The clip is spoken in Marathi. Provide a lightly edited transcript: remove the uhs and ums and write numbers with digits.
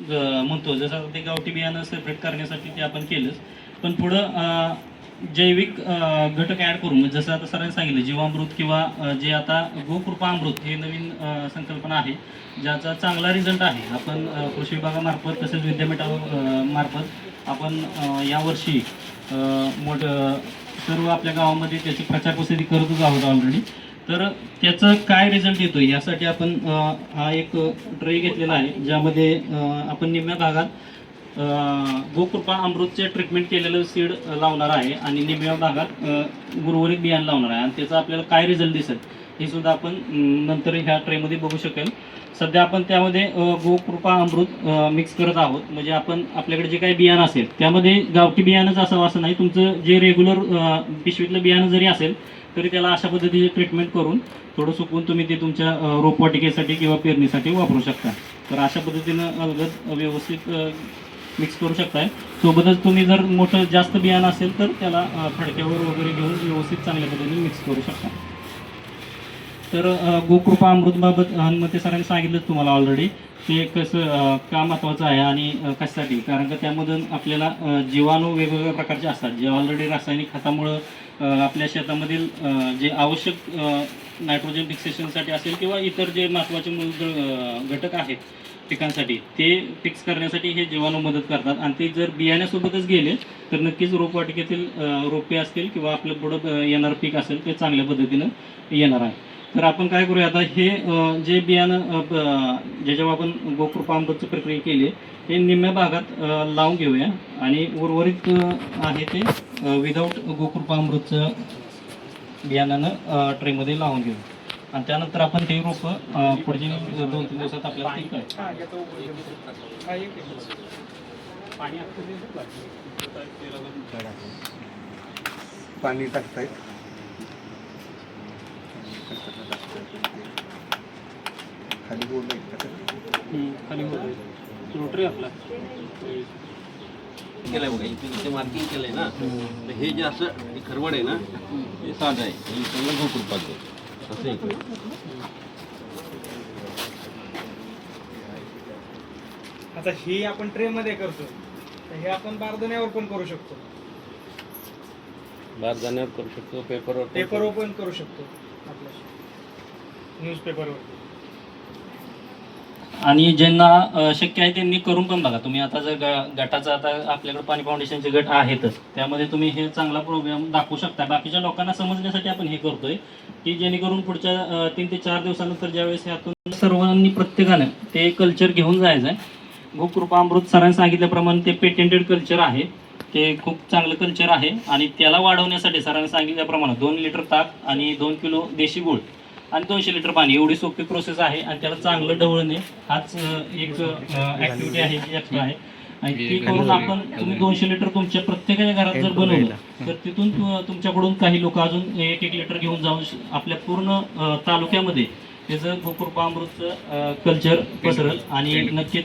म्हणतो, जसं ते गावठी बियाणं सेपरेट करण्यासाठी ते आपण केलंच, पण पुढं जैविक घटक ॲड करून, म्हणजे जसं आता सरांनी सांगितलं जीवामृत किंवा जे आता गोकृपा अमृत हे नवीन संकल्पना आहे, ज्याचा चांगला रिझल्ट आहे. आपण कृषी विभागामार्फत तसेच मार्फत आपण यावर्षी सर्व आपल्या गावामध्ये त्याची प्रचार प्रसिद्धी करतच आहोत ऑलरेडी. तर त्याचं काय रिझल्ट येतो यासाठी आपण हा एक ट्रे घेतलेला आहे, ज्यामध्ये आपण निम्म्या भागात गोकृपा अमृतचे ट्रीटमेंट केलेलं सीड लावणार आहे आणि निम्म्या भागात उर्वरित बियाणं लावणार आहे. आणि त्याचा आपल्याला काय रिझल्ट दिसेल हे सुद्धा आपण नंतर ह्या ट्रेमध्ये बघू शकेल. सध्या आपण त्यामध्ये गोकृपा अमृत मिक्स करत आहोत. म्हणजे आपण आपल्याकडे जे काही बियाणं असेल त्यामध्ये गावठी बियाणंच असावं असं नाही, तुमचं जे रेग्युलर पिशवीतलं बियाणं जरी असेल तरी त्याला अशा पद्धतीचे ट्रीटमेंट करून थोडं सुकवून तुम्ही ते तुमच्या रोपवाटिकेसाठी किंवा पेरणीसाठी वापरू शकता. तर अशा पद्धतीनं अलगद व्यवस्थित मिक्स करू शकताय. सोबतच तुम्ही जर मोठं जास्त बियाणं असेल तर त्याला फडक्यावर वगैरे घेऊन व्यवस्थित चांगल्या पद्धतीने मिक्स करू शकता. तर गोकृपा अमृतबाबत हनुमते सरांनी सांगितलं तुम्हाला ऑलरेडी ते कसं का महत्त्वाचं आहे आणि कशासाठी. कारण का त्यामधून आपल्याला जीवाणू वेगवेगळ्या प्रकारचे असतात, जे ऑलरेडी रासायनिक खतामुळं आपल्या शेतामधील जे आवश्यक नायट्रोजन फिक्सेशनसाठी असेल किंवा इतर जे महत्त्वाचे घटक आहेत पिकांसाठी ते फिक्स करण्यासाठी हे जीवाणू मदत करतात. आणि ते जर बियाण्यासोबतच गेले तर नक्कीच रोपवाटिकेतील रोपे असतील किंवा आपलं पुढं येणारं पीक असेल ते चांगल्या पद्धतीनं येणार आहे. तर आपण काय करूया आता, हे जे बियाणं ज्याच्यावर आपण गोकृपा अमृतची प्रक्रिया केली ते निम्म्या भागात लावून घेऊया आणि उर्वरित आहे ते विदाऊट गोकृपा अमृतचं बियाणानं ट्रेमध्ये लावून घेऊ. आणि त्यानंतर आपण ते रोपं पुढच्या 2-3 दिवसात आपल्याला पाणी टाकताय. खाली खाली रोटरी आपला केलंय बघा, इथे मार्किंग केलंय ना, तर हे जे असं खरवड आहे ना हे साधं आहे, हे सगळं गोकृपाचं असं इकडे. आता हे आपण ट्रे मध्ये करतो, तर हे आपण बारदाण्यावर पण करू शकतो, बारदाण्यावर करू शकतो, पेपरवर पण करू शकतो, आपल्या न्यूजपेपरवर. आणि ज्यांना शक्य आहे त्यांनी करून पण बघा. तुम्ही आता जर गटाचा आता आपल्याकडे पाणी फाउंडेशनचे गट आहेतच, त्यामध्ये तुम्ही हे चांगला प्रोग्राम दाखवू शकता. बाकीच्या लोकांना समजण्यासाठी आपण हे करतोय की जेणेकरून पुढच्या 3 ते 4 दिवसानंतर ज्यावेळेस यातून सर्वांनी प्रत्येकानं ते कल्चर घेऊन जायचं आहे. गोकृपा अमृत सरांनी सांगितल्याप्रमाणे ते पेटेंटेड कल्चर आहे, ते खूप चांगलं कल्चर आहे. आणि त्याला वाढवण्यासाठी सरांनी सांगितल्याप्रमाणे 2 लिटर ताक आणि 2 किलो देशी गूळ आणि 200 लिटर पाणी एवढी सोपी प्रोसेस आहे. आणि त्याला चांगलं ढवळणे हाच एक ॲक्टिव्हिटी आहे जी एक्स्ट्रा आहे. आणि ती करून आपण तुम्ही 200 लिटर तुमच्या प्रत्येकाच्या घरात जर बनवलं तर तिथून तुमच्याकडून काही लोक अजून 1-1 लिटर घेऊन जाऊन आपल्या पूर्ण तालुक्यामध्ये त्याचं गोकृपा अमृतचं कल्चर पसरल आणि नक्कीच